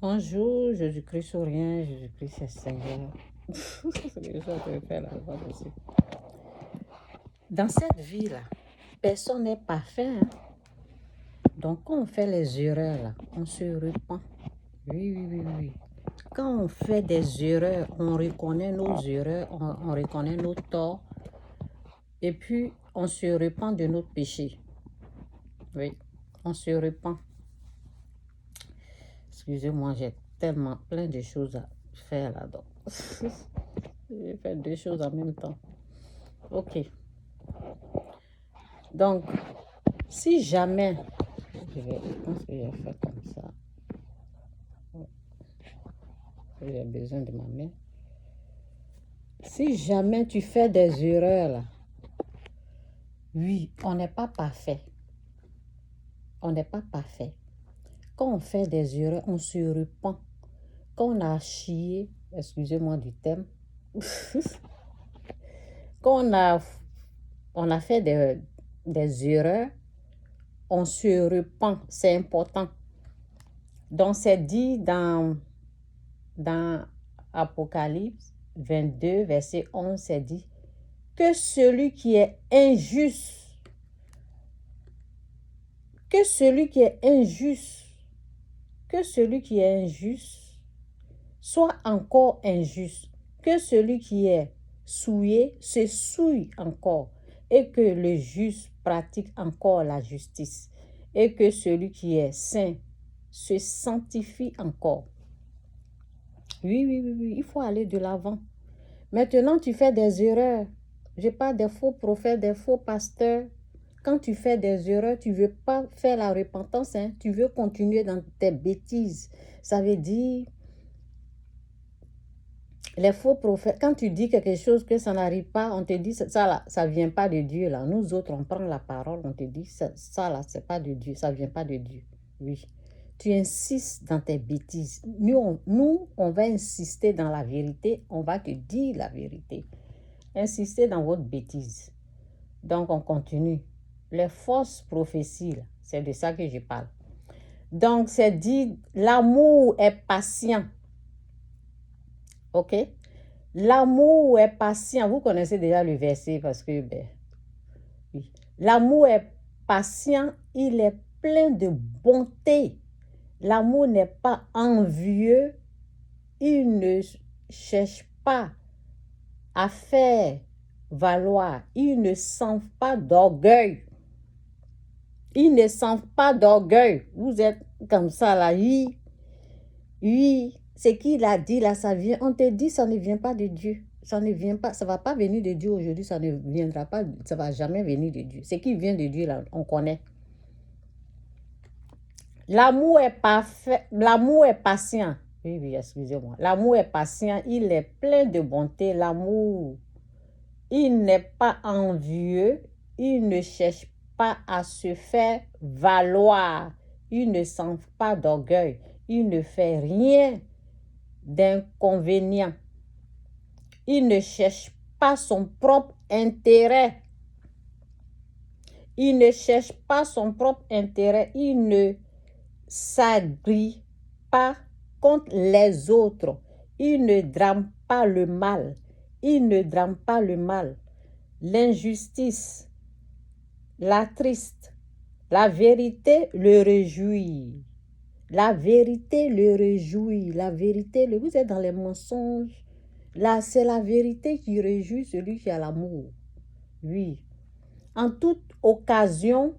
Bonjour, Jésus-Christ sur rien, Jésus-Christ c'est Seigneur. C'est ce que je suis en train de faire là, pas possible. Dans cette vie-là, personne n'est parfait. Hein? Donc, quand on fait les erreurs, là, on se repent. Oui. Quand on fait des erreurs, on reconnaît nos erreurs, on reconnaît nos torts, et puis on se repent de notre péché. Oui, on se repent. Excusez-moi, j'ai tellement plein de choses à faire là-dedans. Je vais faire deux choses en même temps. Ok. Donc, si jamais, je pense que je vais faire comme ça. J'ai besoin de ma main. Si jamais tu fais des erreurs, là, oui, on n'est pas parfait. On n'est pas parfait. Quand on fait des erreurs, on se repent. Quand on a chié, excusez-moi du thème, quand on a fait des erreurs, on se repent. C'est important. Donc, c'est dit dans Apocalypse 22, verset 11, c'est dit que celui qui est injuste, que celui qui est injuste soit encore injuste, que celui qui est souillé se souille encore, et que le juste pratique encore la justice, et que celui qui est saint se sanctifie encore. Oui, il faut aller de l'avant. Maintenant, tu fais des erreurs. Je parle des faux prophètes, des faux pasteurs. Quand tu fais des erreurs, tu ne veux pas faire la repentance, hein? Tu veux continuer dans tes bêtises. Ça veut dire, les faux prophètes, quand tu dis quelque chose que ça n'arrive pas, on te dit, ça ne vient pas de Dieu. Là. Nous autres, on prend la parole, on te dit, ça là, ce n'est pas de Dieu, ça ne vient pas de Dieu. Oui. Tu insistes dans tes bêtises. Nous, on va insister dans la vérité, on va te dire la vérité. Insistez dans votre bêtise. Donc, on continue. Les fausses prophéties, c'est de ça que je parle. Donc, c'est dit, l'amour est patient. OK? L'amour est patient. Vous connaissez déjà le verset parce que, oui. L'amour est patient, il est plein de bonté. L'amour n'est pas envieux, il ne cherche pas à faire valoir, il ne sent pas d'orgueil. Il ne sent pas d'orgueil. Vous êtes comme ça là, oui, ce qu'il a dit là, ça vient, on te dit ça ne vient pas de Dieu. Ça ne vient pas, ça ne va pas venir de Dieu aujourd'hui, ça ne viendra pas, ça ne va jamais venir de Dieu. Ce qui vient de Dieu là, on connaît. L'amour est parfait, l'amour est patient. Oui, excusez-moi. L'amour est patient, il est plein de bonté. L'amour, il n'est pas envieux, il ne cherche pas à se faire valoir, il ne sent pas d'orgueil, il ne fait rien d'inconvénient, il ne cherche pas son propre intérêt, il ne cherche pas son propre intérêt, il ne s'agrippe pas contre les autres, il ne drame pas le mal, l'injustice, la triste, la vérité le réjouit. La vérité le réjouit. Vous êtes dans les mensonges. Là, c'est la vérité qui réjouit celui qui a l'amour. Oui. En toute occasion,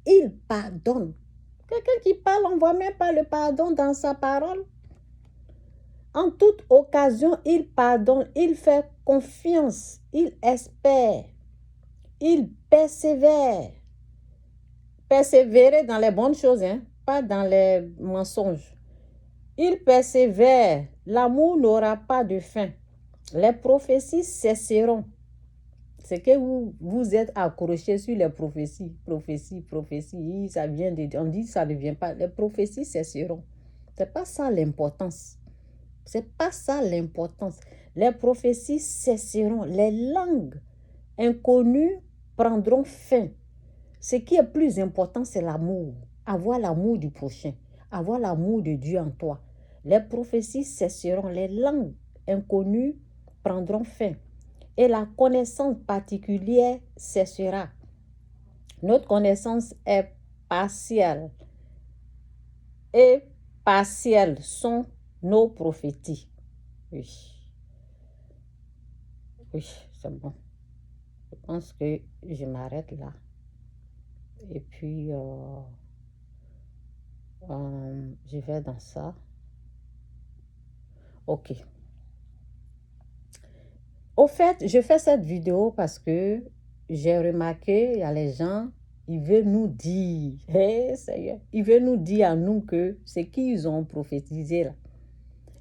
il pardonne. Quelqu'un qui parle, on ne voit même pas le pardon dans sa parole. En toute occasion, il pardonne, il fait confiance, il espère, il persévère. Persévérer dans les bonnes choses, hein, pas dans les mensonges. Il persévère, l'amour n'aura pas de fin. Les prophéties cesseront. C'est que vous êtes accrochés sur les prophéties. Prophéties, ça vient de Dieu. On dit ça ne vient pas. Les prophéties cesseront. C'est pas ça l'importance. C'est pas ça l'importance. Les prophéties cesseront. Les langues inconnus prendront fin. Ce qui est plus important, c'est l'amour. Avoir l'amour du prochain. Avoir l'amour de Dieu en toi. Les prophéties cesseront. Les langues inconnues prendront fin. Et la connaissance particulière cessera. Notre connaissance est partielle. Et partielles sont nos prophéties. Oui. Oui, c'est bon. Je pense que je m'arrête là. Et puis, je vais dans ça. Ok. Au fait, je fais cette vidéo parce que j'ai remarqué, il y a les gens, ils veulent nous dire, Seigneur, ils veulent nous dire à nous que ce qu'ils ont prophétisé là,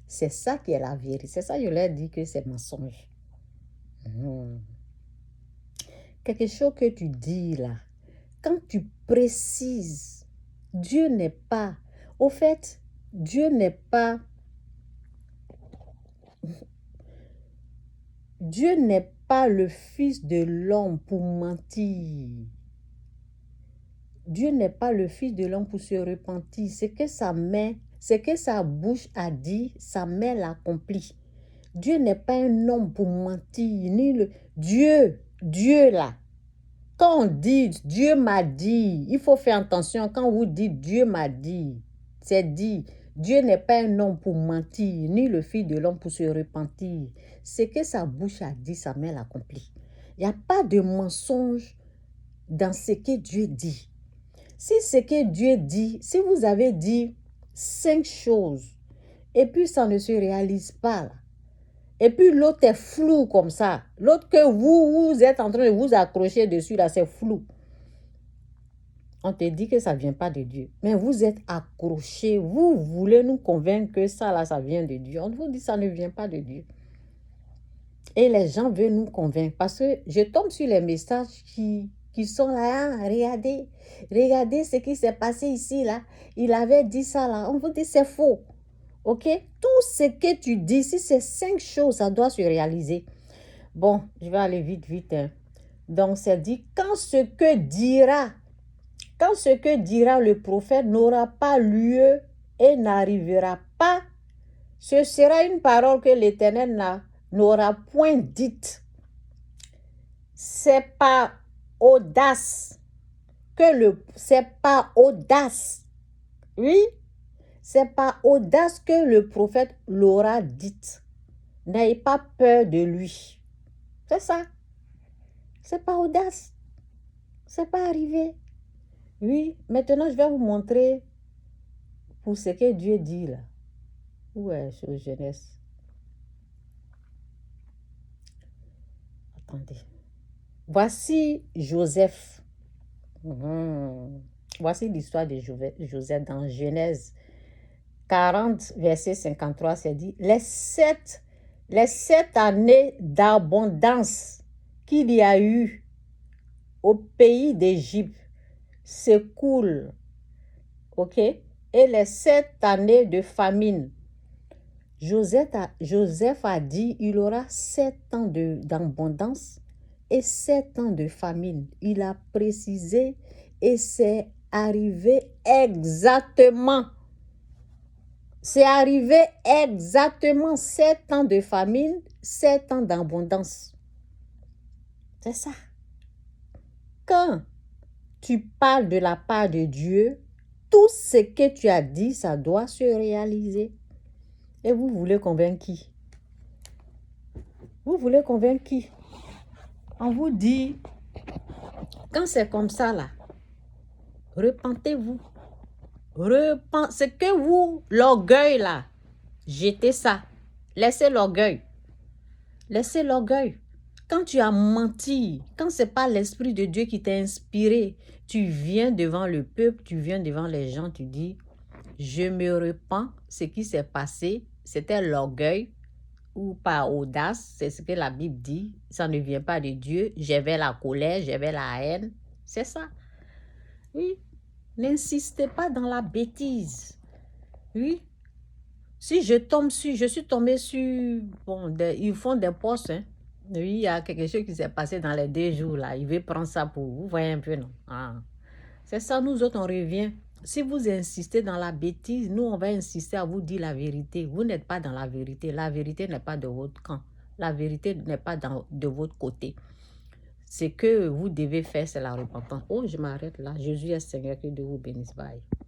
c'est ça qui est la vérité. C'est ça, je leur dis que c'est mensonge. Quelque chose que tu dis là, quand tu précises, Dieu n'est pas, au fait, Dieu n'est pas le fils de l'homme pour mentir. Dieu n'est pas le fils de l'homme pour se repentir. C'est que sa bouche a dit, sa main l'accomplit. Dieu n'est pas un homme pour mentir, ni le Dieu là. Quand on dit Dieu m'a dit, il faut faire attention. Quand vous dites Dieu m'a dit, c'est dit. Dieu n'est pas un homme pour mentir, ni le fils de l'homme pour se repentir. C'est que sa bouche a dit, sa main l'accomplit. Il n'y a pas de mensonge dans ce que Dieu dit. Si ce que Dieu dit, si vous avez dit 5 choses, et puis ça ne se réalise pas là, et puis l'autre est flou comme ça, l'autre que vous êtes en train de vous accrocher dessus là, c'est flou. On te dit que ça ne vient pas de Dieu, mais vous êtes accroché, vous voulez nous convaincre que ça là, ça vient de Dieu. On vous dit que ça ne vient pas de Dieu. Et les gens veulent nous convaincre parce que je tombe sur les messages qui sont là, hein, regardez ce qui s'est passé ici là, il avait dit ça là, on vous dit c'est faux. Ok, tout ce que tu dis, si c'est 5 choses, ça doit se réaliser. Bon, je vais aller vite. Hein. Donc, c'est dit, quand ce que dira le prophète n'aura pas lieu et n'arrivera pas, ce sera une parole que l'Éternel n'aura point dite. C'est pas audace oui, c'est pas audace que le prophète l'aura dite. N'ayez pas peur de lui. C'est ça. C'est pas audace. C'est pas arrivé. Oui, maintenant je vais vous montrer pour ce que Dieu dit là. Où est la jeunesse? Attendez. Voici Joseph. Voici l'histoire de Joseph dans Genèse 40, verset 53, c'est dit, les sept années d'abondance qu'il y a eu au pays d'Égypte s'écoulent, ok? Et les 7 années de famine. Joseph a dit, il aura 7 ans d'abondance et 7 ans de famine. Il a précisé et c'est arrivé exactement. C'est arrivé exactement 7 ans de famine, 7 ans d'abondance. C'est ça. Quand tu parles de la part de Dieu, tout ce que tu as dit, ça doit se réaliser. Et vous voulez convaincre qui? Vous voulez convaincre qui? On vous dit, quand c'est comme ça là, repentez-vous. C'est que vous, l'orgueil là, jetez ça. Laissez l'orgueil. Laissez l'orgueil. Quand tu as menti, quand ce n'est pas l'Esprit de Dieu qui t'a inspiré, tu viens devant le peuple, tu viens devant les gens, tu dis, je me repens, ce qui s'est passé, c'était l'orgueil ou par audace, c'est ce que la Bible dit, ça ne vient pas de Dieu, j'avais la colère, j'avais la haine, c'est ça. Oui. N'insistez pas dans la bêtise. Oui. Si je suis tombée sur, bon, ils font des posts, hein. Oui, il y a quelque chose qui s'est passé dans les 2 jours là. Il veut prendre ça pour vous. Voyez un peu, non? Ah. C'est ça, nous autres, on revient. Si vous insistez dans la bêtise, nous, on va insister à vous dire la vérité. Vous n'êtes pas dans la vérité. La vérité n'est pas de votre camp. La vérité n'est pas de votre côté. Ce que vous devez faire, c'est la repentance. Oh, je m'arrête là. Jésus est Seigneur, que Dieu vous bénisse. Bye.